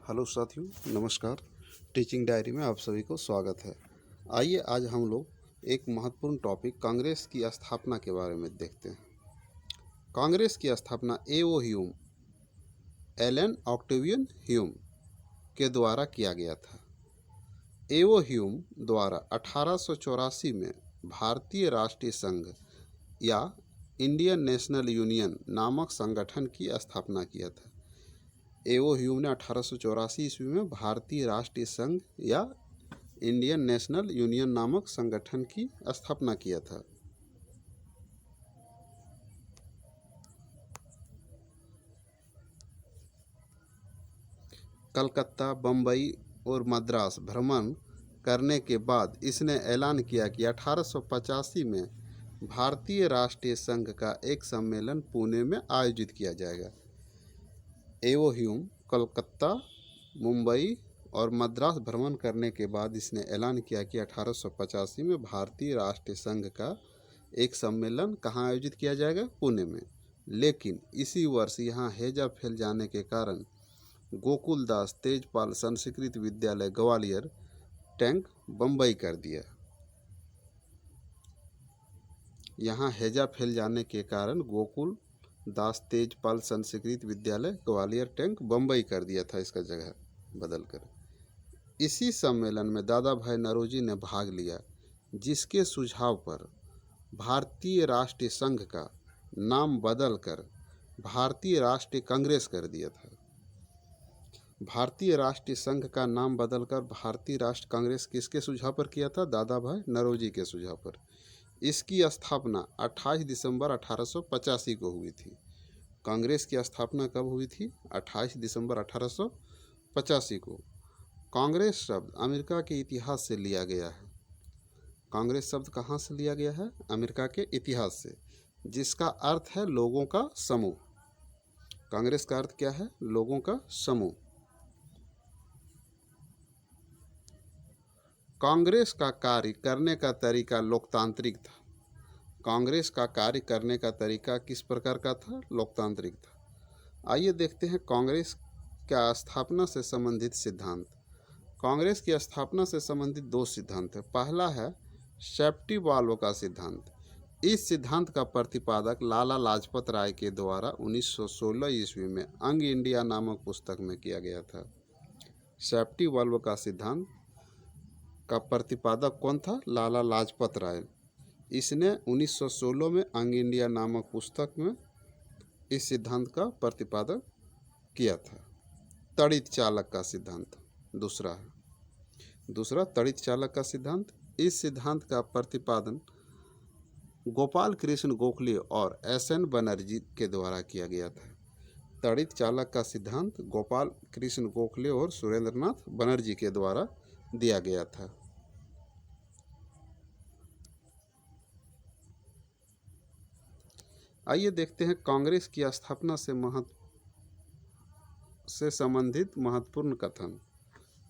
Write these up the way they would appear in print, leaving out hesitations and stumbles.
Hello साथियों, नमस्कार। Teaching diary में आप सभी को स्वागत है। आइए आज हम लोग एक महत्वपूर्ण टॉपिक कांग्रेस की स्थापना के बारे में देखते हैं। कांग्रेस की स्थापना एओ ह्यूम, एलन ऑक्टेवियन ह्यूम के द्वारा किया गया था। एओ ह्यूम द्वारा 1884 में भारतीय राष्ट्रीय संघ या इंडियन नेशनल यूनियन नामक संगठन की स्थापना किया था। एओ ह्यूम ने 1884 ईस्वी में भारतीय राष्ट्रीय संघ या इंडियन नेशनल यूनियन नामक संगठन की स्थापना किया था। कलकत्ता, बम्बई और मद्रास भ्रमण करने के बाद इसने ऐलान किया कि 1885 में भारतीय राष्ट्रीय संघ का एक सम्मेलन पुणे में आयोजित किया जाएगा। एओ ह्यूम कलकत्ता, मुंबई और मद्रास भ्रमण करने के बाद इसने ऐलान किया कि 1885 में भारतीय राष्ट्रीय संघ का एक सम्मेलन कहाँ आयोजित किया जाएगा? पुणे में। लेकिन इसी वर्ष यहाँ हैजा फैल जाने के कारण गोकुलदास तेजपाल संस्कृत विद्यालय ग्वालियर टैंक बम्बई कर दिया। यहाँ हैजा फैल जाने के कारण गोकुल दास तेजपाल संस्कृत विद्यालय ग्वालियर टैंक बम्बई कर दिया था, इसका जगह बदलकर। इसी सम्मेलन में दादा भाई नौरोजी ने भाग लिया, जिसके सुझाव पर भारतीय राष्ट्रीय संघ का नाम बदलकर भारतीय राष्ट्रीय कांग्रेस कर दिया था। भारतीय राष्ट्रीय संघ का नाम बदलकर भारतीय राष्ट्रीय कांग्रेस किसके सुझाव पर किया था? दादा भाई नौरोजी के सुझाव पर। इसकी स्थापना 28 दिसंबर 1885 को हुई थी। कांग्रेस की स्थापना कब हुई थी? 28 दिसंबर 1885 को। कांग्रेस शब्द अमेरिका के इतिहास से लिया गया है। कांग्रेस शब्द कहाँ से लिया गया है? अमेरिका के इतिहास से, जिसका अर्थ है लोगों का समूह। कांग्रेस का अर्थ क्या है? लोगों का समूह। कांग्रेस का कार्य करने का तरीका लोकतांत्रिक था। कांग्रेस का कार्य करने का तरीका किस प्रकार का था? लोकतांत्रिक था। आइए देखते हैं कांग्रेस का स्थापना से संबंधित सिद्धांत। कांग्रेस की स्थापना से संबंधित दो सिद्धांत है। पहला है सेफ्टी वाल्व का सिद्धांत। इस सिद्धांत का प्रतिपादक लाला लाजपत राय के द्वारा 1916 ईस्वी में अंग इंडिया नामक पुस्तक में किया गया था। सेफ्टी वाल्व का सिद्धांत का प्रतिपादक कौन था? लाला लाजपत राय। इसने 1916 में अंग इंडिया नामक पुस्तक में इस सिद्धांत का प्रतिपादन किया था। तड़ित चालक का सिद्धांत दूसरा तड़ित चालक का सिद्धांत। इस सिद्धांत का प्रतिपादन गोपाल कृष्ण गोखले और एस.एन. बनर्जी के द्वारा किया गया था। तड़ित चालक का सिद्धांत गोपाल कृष्ण गोखले और सुरेंद्रनाथ बनर्जी के द्वारा दिया गया था। आइए देखते हैं कांग्रेस की स्थापना से संबंधित महत्वपूर्ण कथन।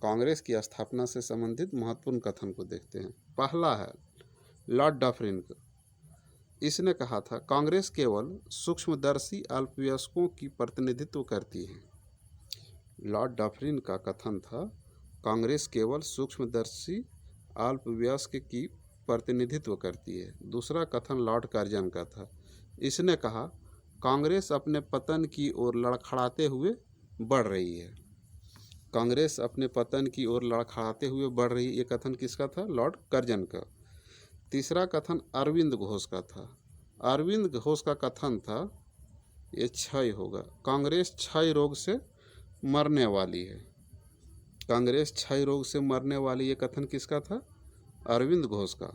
कांग्रेस की स्थापना से संबंधित महत्वपूर्ण कथन को देखते हैं। पहला है लॉर्ड डफरिन का। इसने कहा था कांग्रेस केवल सूक्ष्मदर्शी अल्पवयस्कों की प्रतिनिधित्व करती है। लॉर्ड डफरिन का कथन था कांग्रेस केवल सूक्ष्मदर्शी अल्पवयस्क की प्रतिनिधित्व करती है। दूसरा कथन लॉर्ड कर्जन का था। इसने कहा कांग्रेस अपने पतन की ओर लड़खड़ाते हुए बढ़ रही है। कांग्रेस अपने पतन की ओर लड़खड़ाते हुए बढ़ रही। ये कथन किसका था? लॉर्ड कर्जन का। तीसरा कथन अरविंद घोष का था। अरविंद घोष का कथन था ये क्षय होगा, कांग्रेस क्षय रोग से मरने वाली है। कांग्रेस क्षय रोग से मरने वाली। ये कथन किसका था? अरविंद घोष का।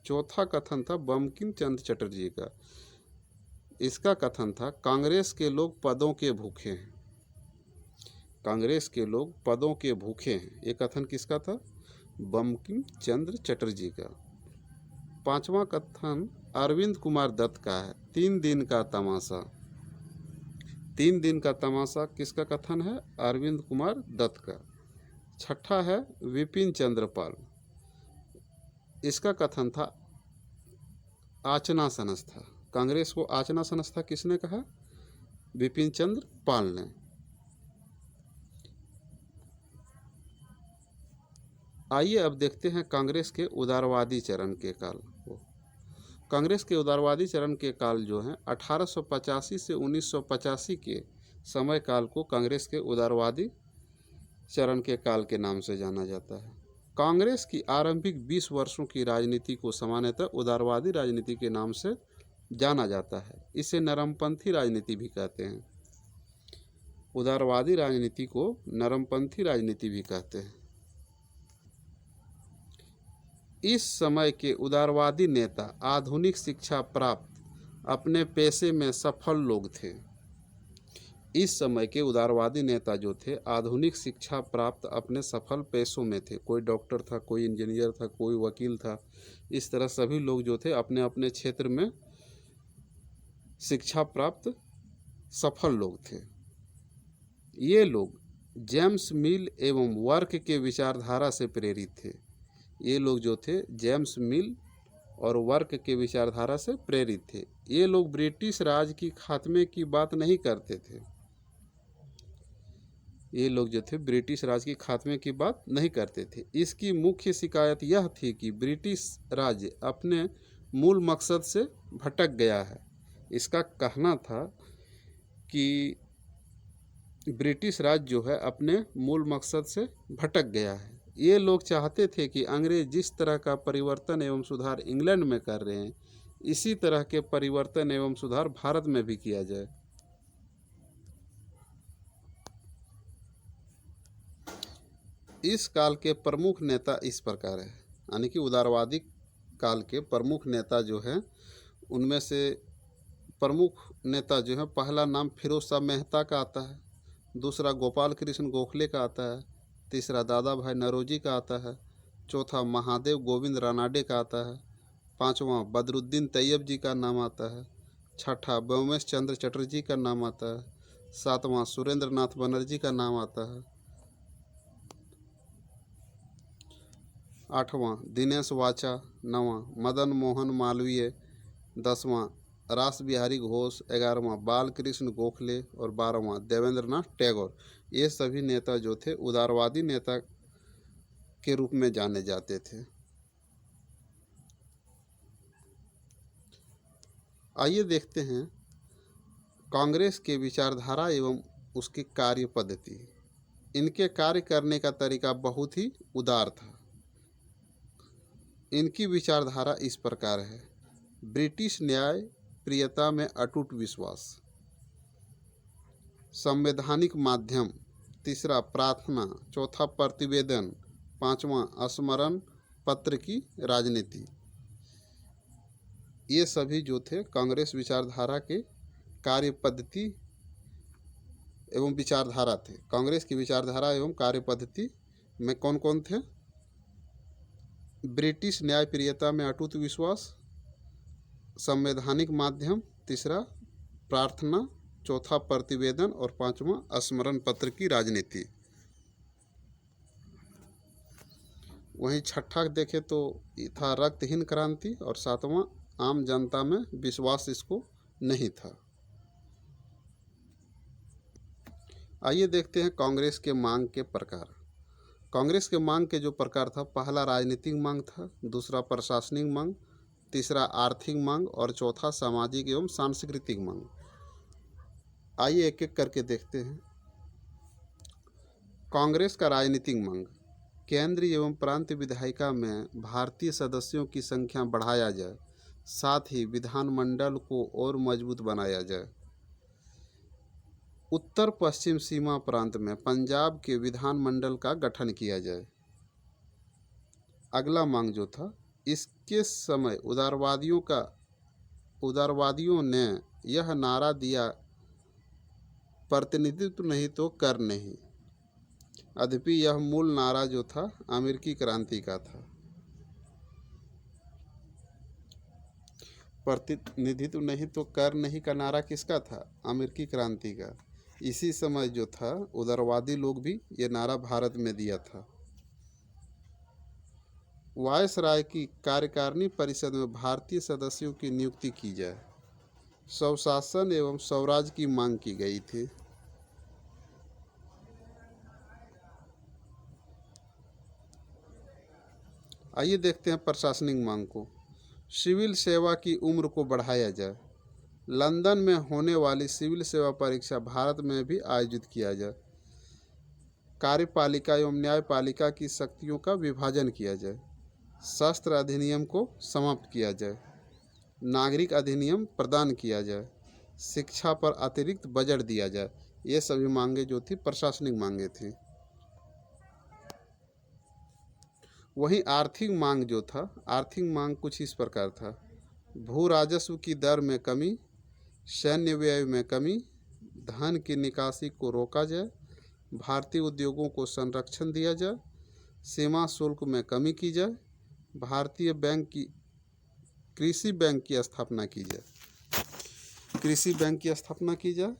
चौथा कथन था बंकिम चंद्र चटर्जी का। इसका कथन था कांग्रेस के लोग पदों के भूखे हैं। कांग्रेस के लोग पदों के भूखे हैं। ये कथन किसका था? बंकिम चंद्र चटर्जी का। पांचवा कथन अरविंद कुमार दत्त का है। 3 दिन का तमाशा। 3 दिन का तमाशा किसका कथन है? अरविंद कुमार दत्त का। छठा है विपिन चंद्र पाल। इसका कथन था आचना संस्था। कांग्रेस को आचना संस्था किसने कहा? विपिन चंद्र पाल ने। आइए अब देखते हैं कांग्रेस के उदारवादी चरण के काल को। कांग्रेस के उदारवादी चरण के काल जो हैं 1885 से 1985 के समय काल को कांग्रेस के उदारवादी चरण के काल के नाम से जाना जाता है। कांग्रेस की आरंभिक 20 वर्षों की राजनीति को सामान्यतः उदारवादी राजनीति के नाम से जाना जाता है। इसे नरमपंथी राजनीति भी कहते हैं। उदारवादी राजनीति को नरमपंथी राजनीति भी कहते हैं। इस समय के उदारवादी नेता आधुनिक शिक्षा प्राप्त अपने पेशे में सफल लोग थे। इस समय के उदारवादी नेता जो थे आधुनिक शिक्षा प्राप्त अपने सफल पेशों में थे। कोई डॉक्टर था, कोई इंजीनियर था, कोई वकील था। इस तरह सभी लोग जो थे अपने अपने क्षेत्र में शिक्षा प्राप्त सफल लोग थे। ये लोग जेम्स मिल एवं वर्क के विचारधारा से प्रेरित थे। ये लोग जो थे जेम्स मिल और वर्क के विचारधारा से प्रेरित थे। ये लोग ब्रिटिश राज की खात्मे की बात नहीं करते थे। ये लोग जो थे ब्रिटिश राज की खात्मे की बात नहीं करते थे। इसकी मुख्य शिकायत यह थी कि ब्रिटिश राज अपने मूल मकसद से भटक गया है। इसका कहना था कि ब्रिटिश राज जो है अपने मूल मकसद से भटक गया है। ये लोग चाहते थे कि अंग्रेज जिस तरह का परिवर्तन एवं सुधार इंग्लैंड में कर रहे हैं, इसी तरह के परिवर्तन एवं सुधार भारत में भी किया जाए। इस काल के प्रमुख नेता इस प्रकार है, यानी कि उदारवादी काल के प्रमुख नेता जो हैं उनमें से प्रमुख नेता जो है, पहला नाम फिरोज शाह मेहता का आता है, दूसरा गोपाल कृष्ण गोखले का आता है, तीसरा दादा भाई नौरोजी का आता है, चौथा महादेव गोविंद रानाडे का आता है, पांचवा बदरुद्दीन तैयब जी का नाम आता है, छठा व्योमेश चंद्र चटर्जी का नाम आता है, सातवां सुरेंद्र नाथ बनर्जी का नाम आता है, आठवां दिनेश वाचा, नवां मदन मोहन मालवीय, दसवां रास बिहारी घोष, 11वां बाल कृष्ण गोखले और 12वां देवेंद्र नाथ टैगोर। ये सभी नेता जो थे उदारवादी नेता के रूप में जाने जाते थे। आइए देखते हैं कांग्रेस के विचारधारा एवं उसकी कार्य पद्धति। इनके कार्य करने का तरीका बहुत ही उदार था। इनकी विचारधारा इस प्रकार है: ब्रिटिश न्याय प्रियता में अटूट विश्वास, संवैधानिक माध्यम, तीसरा प्रार्थना, चौथा प्रतिवेदन, पांचवा स्मरण पत्र की राजनीति। ये सभी जो थे कांग्रेस विचारधारा के कार्य पद्धति एवं विचारधारा थे। कांग्रेस की विचारधारा एवं कार्य पद्धति में कौन कौन थे? ब्रिटिश न्याय प्रियता में अटूट विश्वास, संवैधानिक माध्यम, तीसरा प्रार्थना, चौथा प्रतिवेदन और पांचवा स्मरण पत्र की राजनीति। वहीं छठा देखें तो था रक्तहीन क्रांति और सातवां आम जनता में विश्वास इसको नहीं था। आइए देखते हैं कांग्रेस के मांग के प्रकार। कांग्रेस के मांग के जो प्रकार था, पहला राजनीतिक मांग था, दूसरा प्रशासनिक मांग, तीसरा आर्थिक मांग और चौथा सामाजिक एवं सांस्कृतिक मांग। आइए एक एक करके देखते हैं। कांग्रेस का राजनीतिक मांग: केंद्रीय एवं प्रांत विधायिका में भारतीय सदस्यों की संख्या बढ़ाया जाए, साथ ही विधानमंडल को और मजबूत बनाया जाए। उत्तर पश्चिम सीमा प्रांत में पंजाब के विधानमंडल का गठन किया जाए। अगला मांग जो था, इसके समय उदारवादियों ने यह नारा दिया, प्रतिनिधित्व नहीं तो कर नहीं। यद्यपि यह मूल नारा जो था अमेरिकी क्रांति का था। प्रतिनिधित्व नहीं तो कर नहीं का नारा किसका था? अमेरिकी क्रांति का। इसी समय जो था उदारवादी लोग भी ये नारा भारत में दिया था। वायसराय की कार्यकारिणी परिषद में भारतीय सदस्यों की नियुक्ति की जाए। स्वशासन एवं स्वराज की मांग की गई थी। आइए देखते हैं प्रशासनिक मांग को। सिविल सेवा की उम्र को बढ़ाया जाए। लंदन में होने वाली सिविल सेवा परीक्षा भारत में भी आयोजित किया जाए। कार्यपालिका एवं न्यायपालिका की शक्तियों का विभाजन किया जाए। शस्त्र अधिनियम को समाप्त किया जाए। नागरिक अधिनियम प्रदान किया जाए। शिक्षा पर अतिरिक्त बजट दिया जाए। ये सभी मांगे जो थी प्रशासनिक मांगे थी। वहीं आर्थिक मांग जो था, आर्थिक मांग कुछ इस प्रकार था। भू राजस्व की दर में कमी, सैन्य व्यय में कमी, धन की निकासी को रोका जाए, भारतीय उद्योगों को संरक्षण दिया जाए, सीमा शुल्क में कमी की जाए, भारतीय बैंक की कृषि बैंक की स्थापना की जाए, कृषि बैंक की स्थापना की जाए,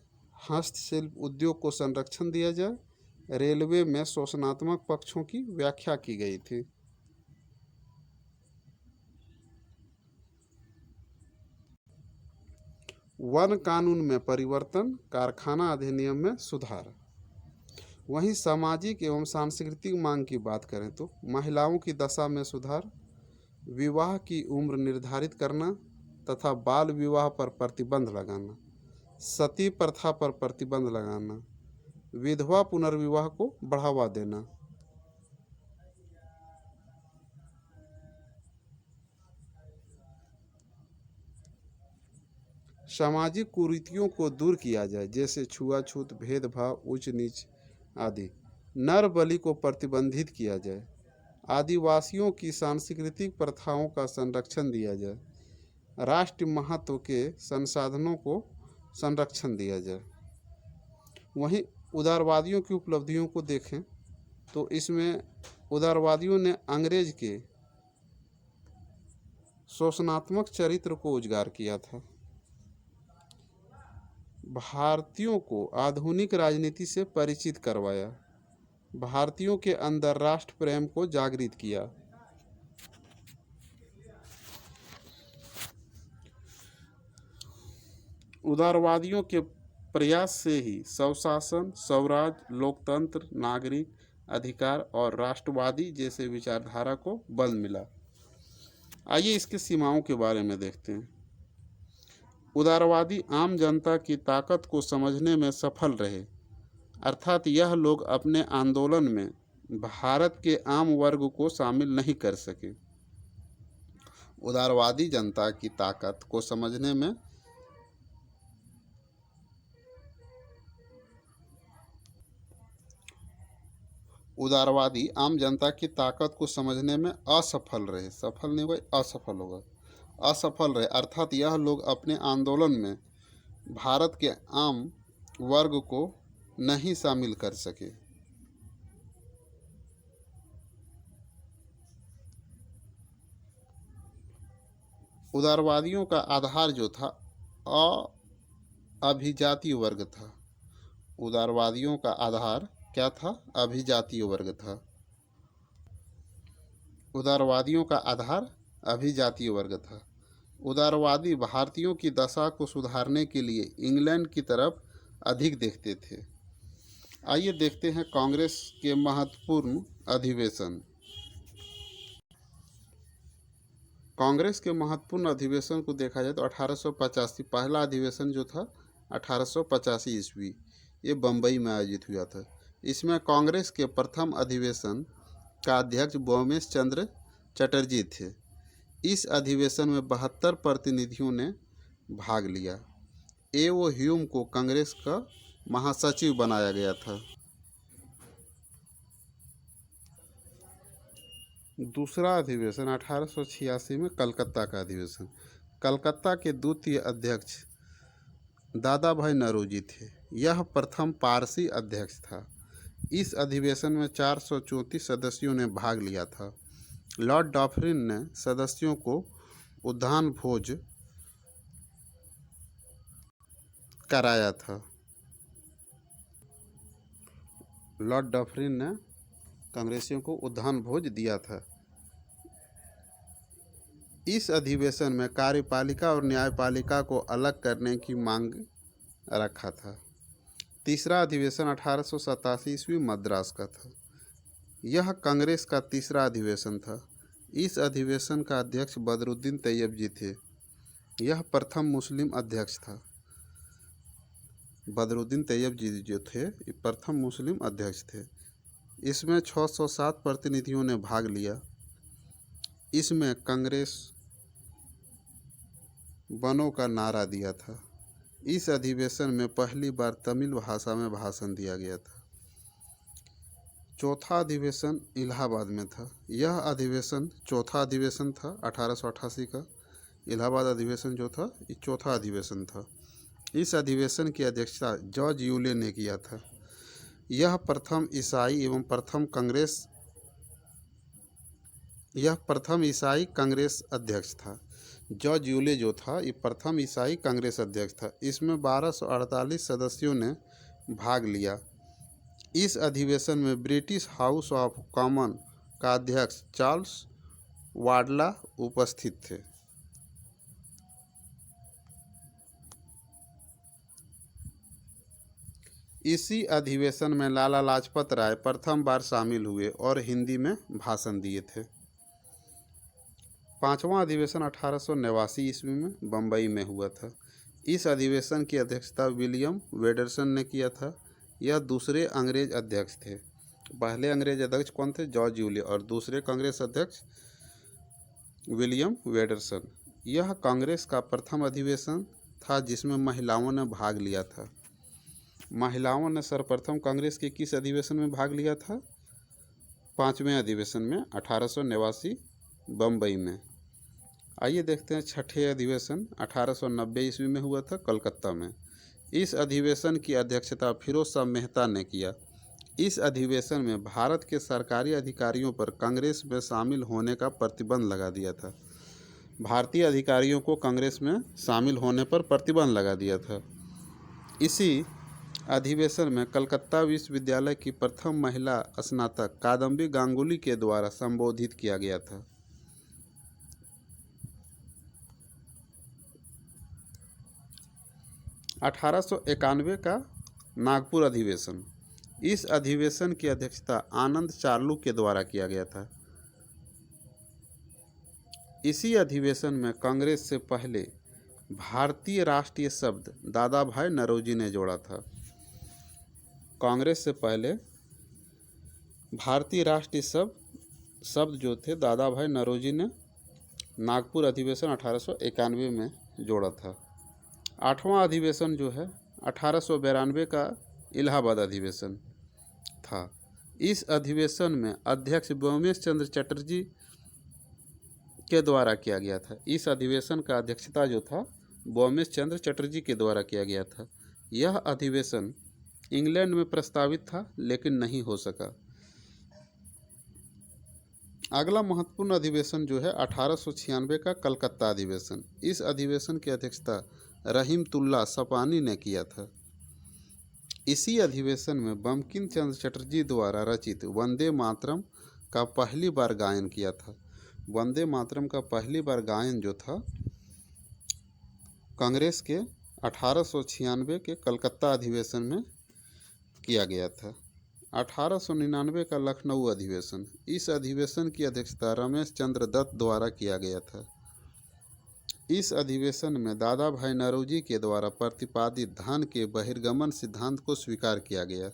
हस्तशिल्प उद्योग को संरक्षण दिया जाए, रेलवे में शोषणात्मक पक्षों की व्याख्या की गई थी। वन कानून में परिवर्तन, कारखाना अधिनियम में सुधार। वहीं सामाजिक एवं सांस्कृतिक मांग की बात करें तो महिलाओं की दशा में सुधार, विवाह की उम्र निर्धारित करना तथा बाल विवाह पर प्रतिबंध लगाना, सती प्रथा पर प्रतिबंध लगाना, विधवा पुनर्विवाह को बढ़ावा देना। सामाजिक कुरीतियों को दूर किया जाए, जैसे छुआछूत, भेदभाव, उच्च नीच आदि। नर बलि को प्रतिबंधित किया जाए। आदिवासियों की सांस्कृतिक प्रथाओं का संरक्षण दिया जाए। राष्ट्रीय महत्व के संसाधनों को संरक्षण दिया जाए। वहीं उदारवादियों की उपलब्धियों को देखें तो इसमें उदारवादियों ने अंग्रेज के शोषणात्मक चरित्र को उजागर किया था। भारतीयों को आधुनिक राजनीति से परिचित करवाया। भारतीयों के अंदर राष्ट्र प्रेम को जागृत किया। उदारवादियों के प्रयास से ही स्वशासन, स्वराज, लोकतंत्र, नागरिक अधिकार और राष्ट्रवादी जैसे विचारधारा को बल मिला। आइए इसके सीमाओं के बारे में देखते हैं। उदारवादी आम जनता की ताकत को समझने में सफल रहे, अर्थात यह लोग अपने आंदोलन में भारत के आम वर्ग को शामिल नहीं कर सके। उदारवादी जनता की ताकत को समझने में उदारवादी आम जनता की ताकत को समझने में असफल रहे, सफल नहीं हुए, असफल होगा, असफल रहे, अर्थात यह लोग अपने आंदोलन में भारत के आम वर्ग को नहीं शामिल कर सके। उदारवादियों का आधार जो था अभिजातीय वर्ग था। उदारवादियों का आधार क्या था? अभिजातीय वर्ग था। उदारवादियों का आधार अभिजातीय वर्ग था। उदारवादी भारतीयों की दशा को सुधारने के लिए इंग्लैंड की तरफ अधिक देखते थे। आइए देखते हैं कांग्रेस के महत्वपूर्ण अधिवेशन। कांग्रेस के महत्वपूर्ण अधिवेशन को देखा जाए तो 1885 पहला अधिवेशन जो था 1885 ईस्वी, ये बम्बई में आयोजित हुआ था। इसमें कांग्रेस के प्रथम अधिवेशन का अध्यक्ष बोमेश चंद्र चटर्जी थे। इस अधिवेशन में 72 प्रतिनिधियों ने भाग लिया। ए.ओ. ह्यूम को कांग्रेस का महासचिव बनाया गया था। दूसरा अधिवेशन 1886 में कलकत्ता का अधिवेशन। कलकत्ता के द्वितीय अध्यक्ष दादा भाई नौरोजी थे। यह प्रथम पारसी अध्यक्ष था। इस अधिवेशन में 434 सदस्यों ने भाग लिया था। लॉर्ड डॉफरिन ने सदस्यों को उद्यान भोज कराया था। लॉर्ड डॉफरिन ने कांग्रेसियों को उद्यान भोज दिया था। इस अधिवेशन में कार्यपालिका और न्यायपालिका को अलग करने की मांग रखा था। तीसरा अधिवेशन 1887 ईस्वी मद्रास का था। यह कांग्रेस का तीसरा अधिवेशन था। इस अधिवेशन का अध्यक्ष बदरुद्दीन तैयब जी थे। यह प्रथम मुस्लिम अध्यक्ष था। बदरुद्दीन तैयब जी जो थे ये प्रथम मुस्लिम अध्यक्ष थे। इसमें 607 प्रतिनिधियों ने भाग लिया। इसमें कांग्रेस बनो का नारा दिया था। इस अधिवेशन में पहली बार तमिल भाषा में भाषण दिया गया था। चौथा अधिवेशन इलाहाबाद में था। यह अधिवेशन चौथा अधिवेशन था 1888 का। इलाहाबाद अधिवेशन जो था ये चौथा अधिवेशन था। इस अधिवेशन की अध्यक्षता जॉर्ज यूले ने किया था। यह प्रथम ईसाई कांग्रेस अध्यक्ष था। जॉर्ज यूले जो था ये प्रथम ईसाई कांग्रेस अध्यक्ष था। इसमें 1248 सदस्यों ने भाग लिया। इस अधिवेशन में ब्रिटिश हाउस ऑफ कॉमन का अध्यक्ष चार्ल्स वाडला उपस्थित थे। इसी अधिवेशन में लाला लाजपत राय प्रथम बार शामिल हुए और हिंदी में भाषण दिए थे। पांचवा अधिवेशन 1889 ईस्वी में बम्बई में हुआ था। इस अधिवेशन की अध्यक्षता विलियम वेडरसन ने किया था। यह दूसरे अंग्रेज अध्यक्ष थे। पहले अंग्रेज अध्यक्ष कौन थे? George Yule. और दूसरे कांग्रेस अध्यक्ष विलियम वेडरसन। यह कांग्रेस का प्रथम अधिवेशन था जिसमें महिलाओं ने भाग लिया था। महिलाओं ने सर्वप्रथम कांग्रेस के किस अधिवेशन में भाग लिया था? पांचवें अधिवेशन में 1889 बम्बई में। आइए देखते हैं छठे अधिवेशन 1890 ईस्वी में हुआ था कलकत्ता में। इस अधिवेशन की अध्यक्षता फिरोज शाह मेहता ने किया। इस अधिवेशन में भारत के सरकारी अधिकारियों पर कांग्रेस में शामिल होने का प्रतिबंध लगा दिया था। भारतीय अधिकारियों को कांग्रेस में शामिल होने पर प्रतिबंध लगा दिया था। इसी अधिवेशन में कलकत्ता विश्वविद्यालय की प्रथम महिला स्नातक कादम्बी गांगुली के द्वारा संबोधित किया गया था। अठारह सौ 91 का नागपुर अधिवेशन। इस अधिवेशन की अध्यक्षता आनंद चार्लू के द्वारा किया गया था। इसी अधिवेशन में कांग्रेस से पहले भारतीय राष्ट्रीय शब्द दादा भाई नौरोजी ने जोड़ा था। कांग्रेस से पहले भारतीय राष्ट्रीय शब्द जो थे दादा भाई नौरोजी ने नागपुर अधिवेशन 1891 में जोड़ा था। आठवां अधिवेशन जो है 1892 का इलाहाबाद अधिवेशन था। इस अधिवेशन में अध्यक्ष व्योमेश चंद्र चटर्जी के द्वारा किया गया था। इस अधिवेशन का अध्यक्षता जो था व्योमेश चंद्र चटर्जी के द्वारा किया गया था। यह अधिवेशन इंग्लैंड में प्रस्तावित था लेकिन नहीं हो सका। अगला महत्वपूर्ण अधिवेशन जो है 1896 का कलकत्ता अधिवेशन। इस अधिवेशन की अध्यक्षता रहीमतुल्ला सपानी ने किया था। इसी अधिवेशन में बंकिम चंद्र चटर्जी द्वारा रचित वंदे मातरम का पहली बार गायन किया था। वंदे मातरम का पहली बार गायन जो था कांग्रेस के 1896 के कलकत्ता अधिवेशन में किया गया था। 1899 का लखनऊ अधिवेशन। इस अधिवेशन की अध्यक्षता रमेश चंद्र दत्त द्वारा किया गया था। इस अधिवेशन में दादा भाई नौरोजी के द्वारा प्रतिपादित धन के बहिर्गमन सिद्धांत को स्वीकार किया गया।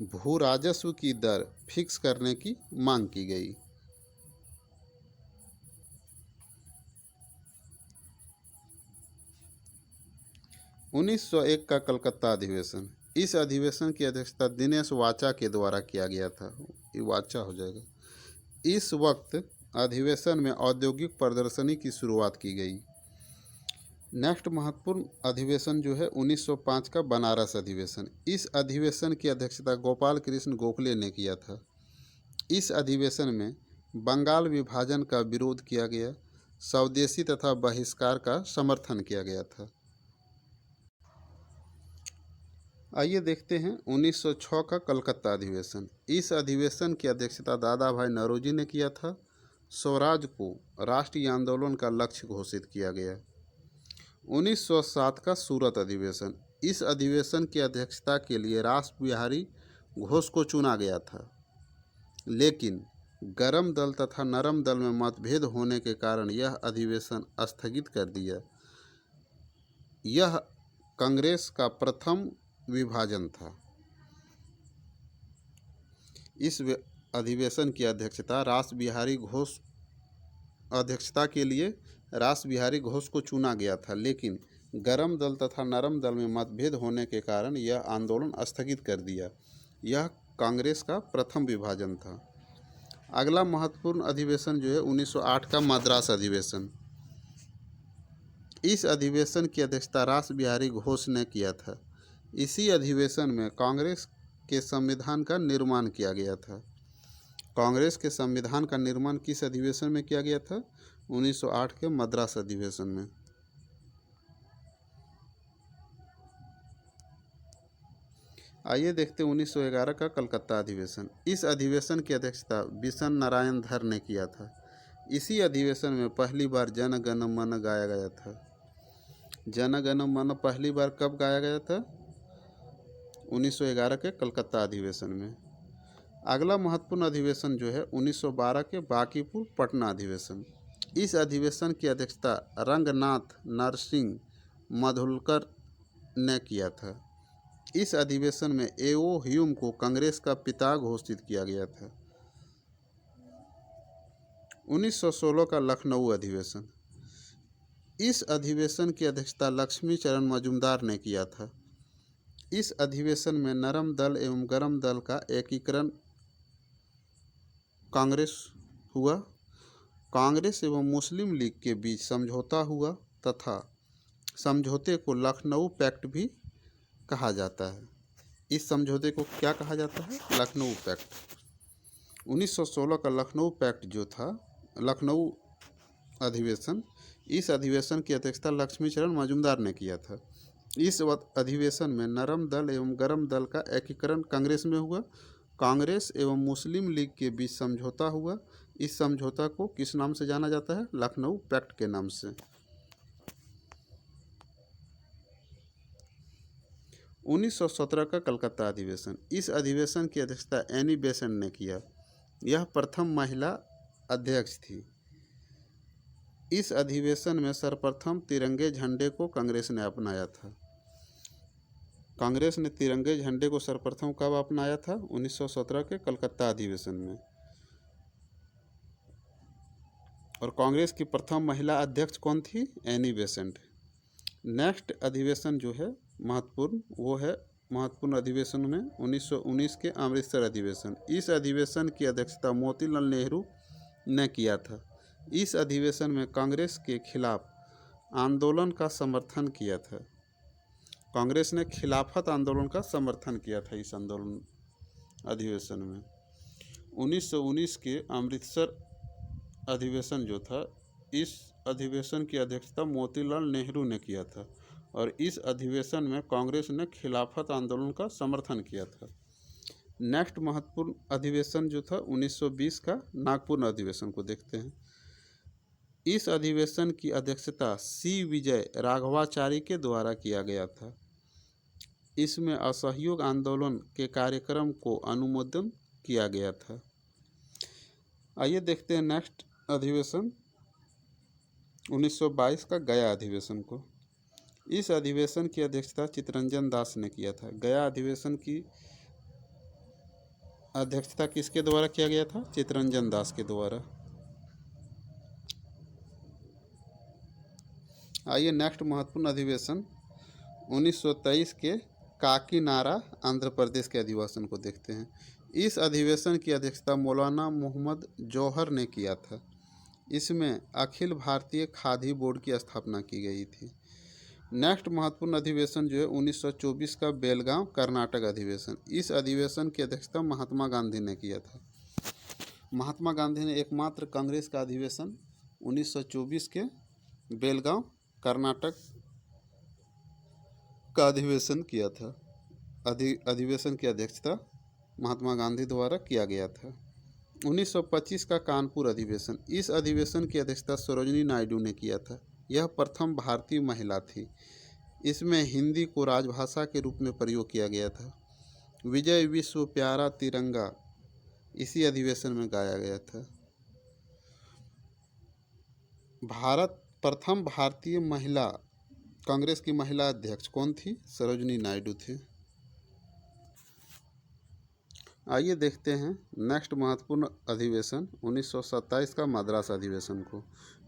भू राजस्व की दर फिक्स करने की मांग की गई। उन्नीस 1901 का कलकत्ता अधिवेशन। इस अधिवेशन की अध्यक्षता दिनेश वाचा के द्वारा किया गया था। ये वाचा हो जाएगा। इस वक्त अधिवेशन में औद्योगिक प्रदर्शनी की शुरुआत की गई। नेक्स्ट महत्वपूर्ण अधिवेशन जो है 1905 का बनारस अधिवेशन। इस अधिवेशन की अध्यक्षता गोपाल कृष्ण गोखले ने किया था। इस अधिवेशन में बंगाल विभाजन का विरोध किया गया। स्वदेशी तथा बहिष्कार का समर्थन किया गया था। आइए देखते हैं 1906 का कलकत्ता अधिवेशन। इस अधिवेशन की अध्यक्षता दादा भाई नौरोजी ने किया था। स्वराज को राष्ट्रीय आंदोलन का लक्ष्य घोषित किया गया। 1907 का सूरत अधिवेशन। इस अधिवेशन की अध्यक्षता के लिए रास बिहारी घोष को चुना गया था, लेकिन गरम दल तथा नरम दल में मतभेद होने के कारण यह अधिवेशन स्थगित कर दिया। यह कांग्रेस का प्रथम विभाजन था। इस अधिवेशन की अध्यक्षता के लिए रास बिहारी घोष को चुना गया था, लेकिन गरम दल तथा नरम दल में मतभेद होने के कारण यह आंदोलन स्थगित कर दिया। यह कांग्रेस का प्रथम विभाजन था। अगला महत्वपूर्ण अधिवेशन जो है 1908 का मद्रास अधिवेशन। इस अधिवेशन की अध्यक्षता रास बिहारी घोष ने किया था। इसी अधिवेशन में कांग्रेस के संविधान का निर्माण किया गया था। कांग्रेस के संविधान का निर्माण किस अधिवेशन में किया गया था? 1908 के मद्रास अधिवेशन में। आइए देखते हैं 1911 का कलकत्ता अधिवेशन। इस अधिवेशन की अध्यक्षता बिशन नारायण धर ने किया था। इसी अधिवेशन में पहली बार जन गण मन गाया गया था। जन गण मन पहली बार कब गाया गया था? 1911 के कलकत्ता अधिवेशन में। अगला महत्वपूर्ण अधिवेशन जो है 1912 के बांकीपुर पटना अधिवेशन। इस अधिवेशन की अध्यक्षता रंगनाथ नरसिंह मधुलकर ने किया था। इस अधिवेशन में ए.ओ. ह्यूम को कांग्रेस का पिता घोषित किया गया था। 1916 का लखनऊ अधिवेशन। इस अधिवेशन की अध्यक्षता लक्ष्मी चरण मजूमदार ने किया था। इस अधिवेशन में नरम दल एवं गरम दल का एकीकरण कांग्रेस हुआ। कांग्रेस एवं मुस्लिम लीग के बीच समझौता हुआ तथा समझौते को लखनऊ पैक्ट भी कहा जाता है। इस समझौते को क्या कहा जाता है? लखनऊ पैक्ट। 1916 का लखनऊ पैक्ट जो था, लखनऊ अधिवेशन, इस अधिवेशन की अध्यक्षता लक्ष्मी चरण मजूमदार ने किया था। इस अधिवेशन में नरम दल एवं गरम दल का एकीकरण कांग्रेस में हुआ। कांग्रेस एवं मुस्लिम लीग के बीच समझौता हुआ। इस समझौता को किस नाम से जाना जाता है? लखनऊ पैक्ट के नाम से। 1917 का कलकत्ता अधिवेशन। इस अधिवेशन की अध्यक्षता एनी बेसेंट ने किया। यह प्रथम महिला अध्यक्ष थी। इस अधिवेशन में सर्वप्रथम तिरंगे झंडे को कांग्रेस ने अपनाया था। कांग्रेस ने तिरंगे झंडे को सर्वप्रथम कब अपनाया था? 1917 के कलकत्ता अधिवेशन में। और कांग्रेस की प्रथम महिला अध्यक्ष कौन थी? Annie Besant. नेक्स्ट अधिवेशन जो है महत्वपूर्ण अधिवेशन में 1919 के अमृतसर अधिवेशन। इस अधिवेशन की अध्यक्षता मोतीलाल नेहरू ने किया था। इस अधिवेशन में कांग्रेस के खिलाफ आंदोलन का समर्थन किया था। कांग्रेस ने खिलाफत आंदोलन का समर्थन किया था इस अधिवेशन में। 1919 के अमृतसर अधिवेशन जो था, इस अधिवेशन की अध्यक्षता मोतीलाल नेहरू ने किया था और इस अधिवेशन में कांग्रेस ने खिलाफत आंदोलन का समर्थन किया था। नेक्स्ट महत्वपूर्ण अधिवेशन जो था 1920 का नागपुर अधिवेशन को देखते हैं। इस अधिवेशन की अध्यक्षता सी विजय राघवाचारी के द्वारा किया गया था। इसमें असहयोग आंदोलन के कार्यक्रम को अनुमोदन किया गया था। आइए देखते हैं नेक्स्ट अधिवेशन 1922 का गया अधिवेशन को। इस अधिवेशन की अध्यक्षता चित्तरंजन दास ने किया था। गया अधिवेशन की अध्यक्षता किसके द्वारा किया गया था? चित्तरंजन दास के द्वारा। आइए नेक्स्ट महत्वपूर्ण अधिवेशन 1923 के काकीनाडा आंध्र प्रदेश के अधिवेशन को देखते हैं। इस अधिवेशन की अध्यक्षता मौलाना मोहम्मद जौहर ने किया था। इसमें अखिल भारतीय खादी बोर्ड की स्थापना की गई थी। नेक्स्ट महत्वपूर्ण अधिवेशन जो है 1924 का बेलगांव कर्नाटक अधिवेशन। इस अधिवेशन की अध्यक्षता महात्मा गांधी ने किया था। महात्मा गांधी ने एकमात्र कांग्रेस का अधिवेशन 1924 के बेलगांव कर्नाटक का अधिवेशन किया था। अधिवेशन की अध्यक्षता महात्मा गांधी द्वारा किया गया था। 1925 का कानपुर अधिवेशन। इस अधिवेशन की अध्यक्षता सरोजिनी नायडू ने किया था। यह प्रथम भारतीय महिला थी। इसमें हिंदी को राजभाषा के रूप में प्रयोग किया गया था। विजय विश्व प्यारा तिरंगा इसी अधिवेशन में गाया गया था। प्रथम भारतीय महिला कांग्रेस की महिला अध्यक्ष कौन थी? सरोजिनी नायडू थी। आइए देखते हैं नेक्स्ट महत्वपूर्ण अधिवेशन 1927 का मद्रास अधिवेशन को।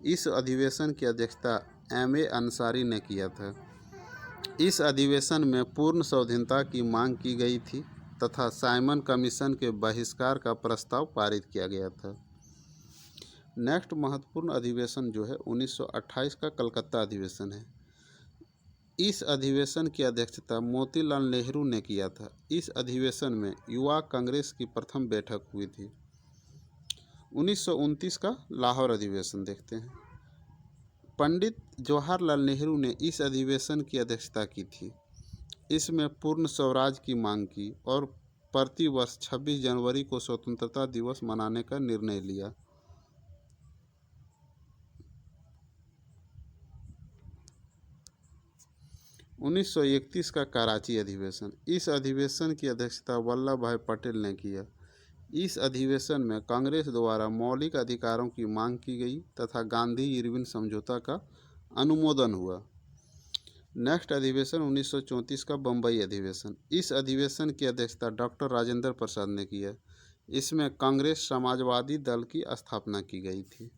इस अधिवेशन की अध्यक्षता M.A. अंसारी ने किया था। इस अधिवेशन में पूर्ण स्वाधीनता की मांग की गई थी तथा साइमन कमीशन के बहिष्कार का प्रस्ताव पारित किया गया था। नेक्स्ट महत्वपूर्ण अधिवेशन जो है 1928 का कलकत्ता अधिवेशन है। इस अधिवेशन की अध्यक्षता मोतीलाल नेहरू ने किया था। इस अधिवेशन में युवा कांग्रेस की प्रथम बैठक हुई थी। 1929 का लाहौर अधिवेशन देखते हैं। पंडित जवाहरलाल नेहरू ने इस अधिवेशन की अध्यक्षता की थी। इसमें पूर्ण स्वराज की मांग की और प्रति वर्ष 26 जनवरी को स्वतंत्रता दिवस मनाने का निर्णय लिया। उन्नीस सौ 31 का कराची अधिवेशन। इस अधिवेशन की अध्यक्षता वल्लभ भाई पटेल ने किया। इस अधिवेशन में कांग्रेस द्वारा मौलिक अधिकारों की मांग की गई तथा गांधी इरविन समझौता का अनुमोदन हुआ। नेक्स्ट अधिवेशन 1934 का बम्बई अधिवेशन। इस अधिवेशन की अध्यक्षता डॉक्टर राजेंद्र प्रसाद ने किया। इसमें कांग्रेस समाजवादी दल की स्थापना की गई थी।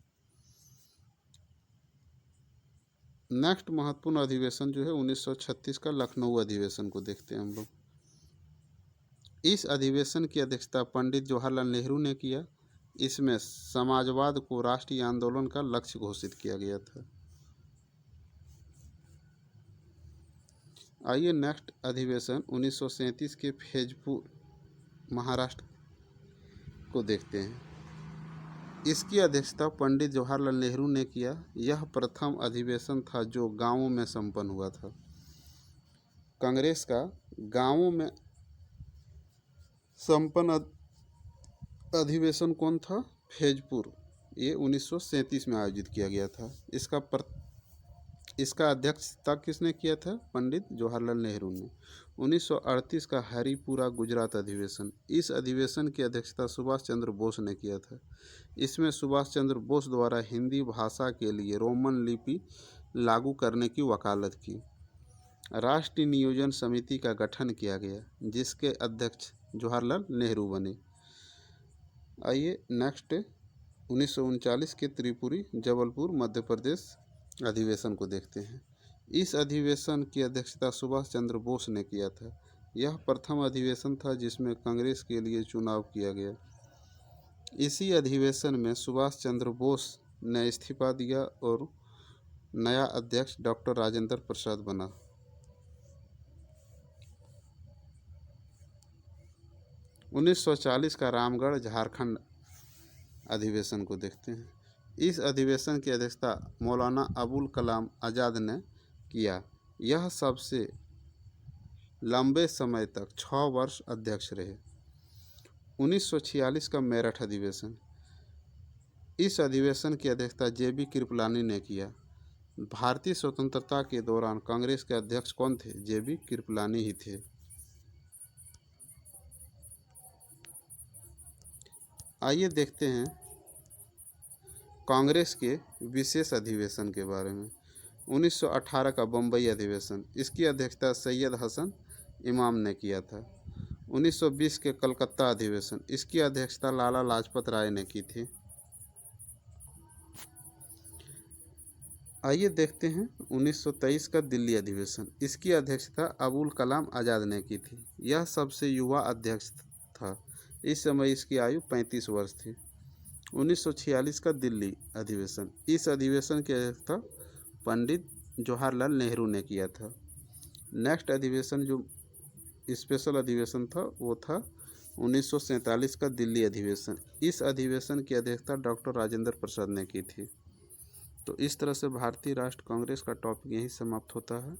नेक्स्ट महत्वपूर्ण अधिवेशन जो है 1936 का लखनऊ अधिवेशन को देखते हैं हम लोग। इस अधिवेशन की अध्यक्षता पंडित जवाहरलाल नेहरू ने किया। इसमें समाजवाद को राष्ट्रीय आंदोलन का लक्ष्य घोषित किया गया था। आइए नेक्स्ट अधिवेशन 1937 के फैजपुर महाराष्ट्र को देखते हैं। इसकी अध्यक्षता पंडित जवाहरलाल नेहरू ने किया। यह प्रथम अधिवेशन था जो गांवों में संपन्न हुआ था। कांग्रेस का गांवों में संपन्न अधिवेशन कौन था? फैजपुर। ये 1937 में आयोजित किया गया था। इसका अध्यक्षता किसने किया था? पंडित जवाहरलाल नेहरू ने। 1938 का हरिपुरा गुजरात अधिवेशन। इस अधिवेशन की अध्यक्षता सुभाष चंद्र बोस ने किया था। इसमें सुभाष चंद्र बोस द्वारा हिंदी भाषा के लिए रोमन लिपि लागू करने की वकालत की। राष्ट्रीय नियोजन समिति का गठन किया गया जिसके अध्यक्ष जवाहरलाल नेहरू बने। आइए नेक्स्ट 1939 के त्रिपुरी जबलपुर मध्य प्रदेश अधिवेशन को देखते हैं। इस अधिवेशन की अध्यक्षता सुभाष चंद्र बोस ने किया था। यह प्रथम अधिवेशन था जिसमें कांग्रेस के लिए चुनाव किया गया। इसी अधिवेशन में सुभाष चंद्र बोस ने इस्तीफा दिया और नया अध्यक्ष डॉक्टर राजेंद्र प्रसाद बना। उन्नीस सौ 40 का रामगढ़ झारखंड अधिवेशन को देखते हैं। इस अधिवेशन की अध्यक्षता मौलाना अबुल कलाम आज़ाद ने किया। यह सबसे लंबे समय तक 6 वर्ष अध्यक्ष रहे। 1946 का मेरठ अधिवेशन। इस अधिवेशन की अध्यक्षता JB कृपलानी ने किया। भारतीय स्वतंत्रता के दौरान कांग्रेस के अध्यक्ष कौन थे? JB कृपलानी ही थे। आइए देखते हैं कांग्रेस के विशेष अधिवेशन के बारे में। 1918 का बम्बई अधिवेशन। इसकी अध्यक्षता सैयद हसन इमाम ने किया था। 1920 के कलकत्ता अधिवेशन। इसकी अध्यक्षता लाला लाजपत राय ने की थी। आइए देखते हैं 1923 का दिल्ली अधिवेशन। इसकी अध्यक्षता अबुल कलाम आज़ाद ने की थी। यह सबसे युवा अध्यक्ष था। इस समय इसकी आयु 35 वर्ष थी। 1946 का दिल्ली अधिवेशन। इस अधिवेशन की अध्यक्षता पंडित जवाहरलाल नेहरू ने किया था। नेक्स्ट अधिवेशन जो स्पेशल अधिवेशन था वो था 1947 का दिल्ली अधिवेशन। इस अधिवेशन की अध्यक्षता डॉक्टर राजेंद्र प्रसाद ने की थी। तो इस तरह से भारतीय राष्ट्र कांग्रेस का टॉपिक यहीं समाप्त होता है।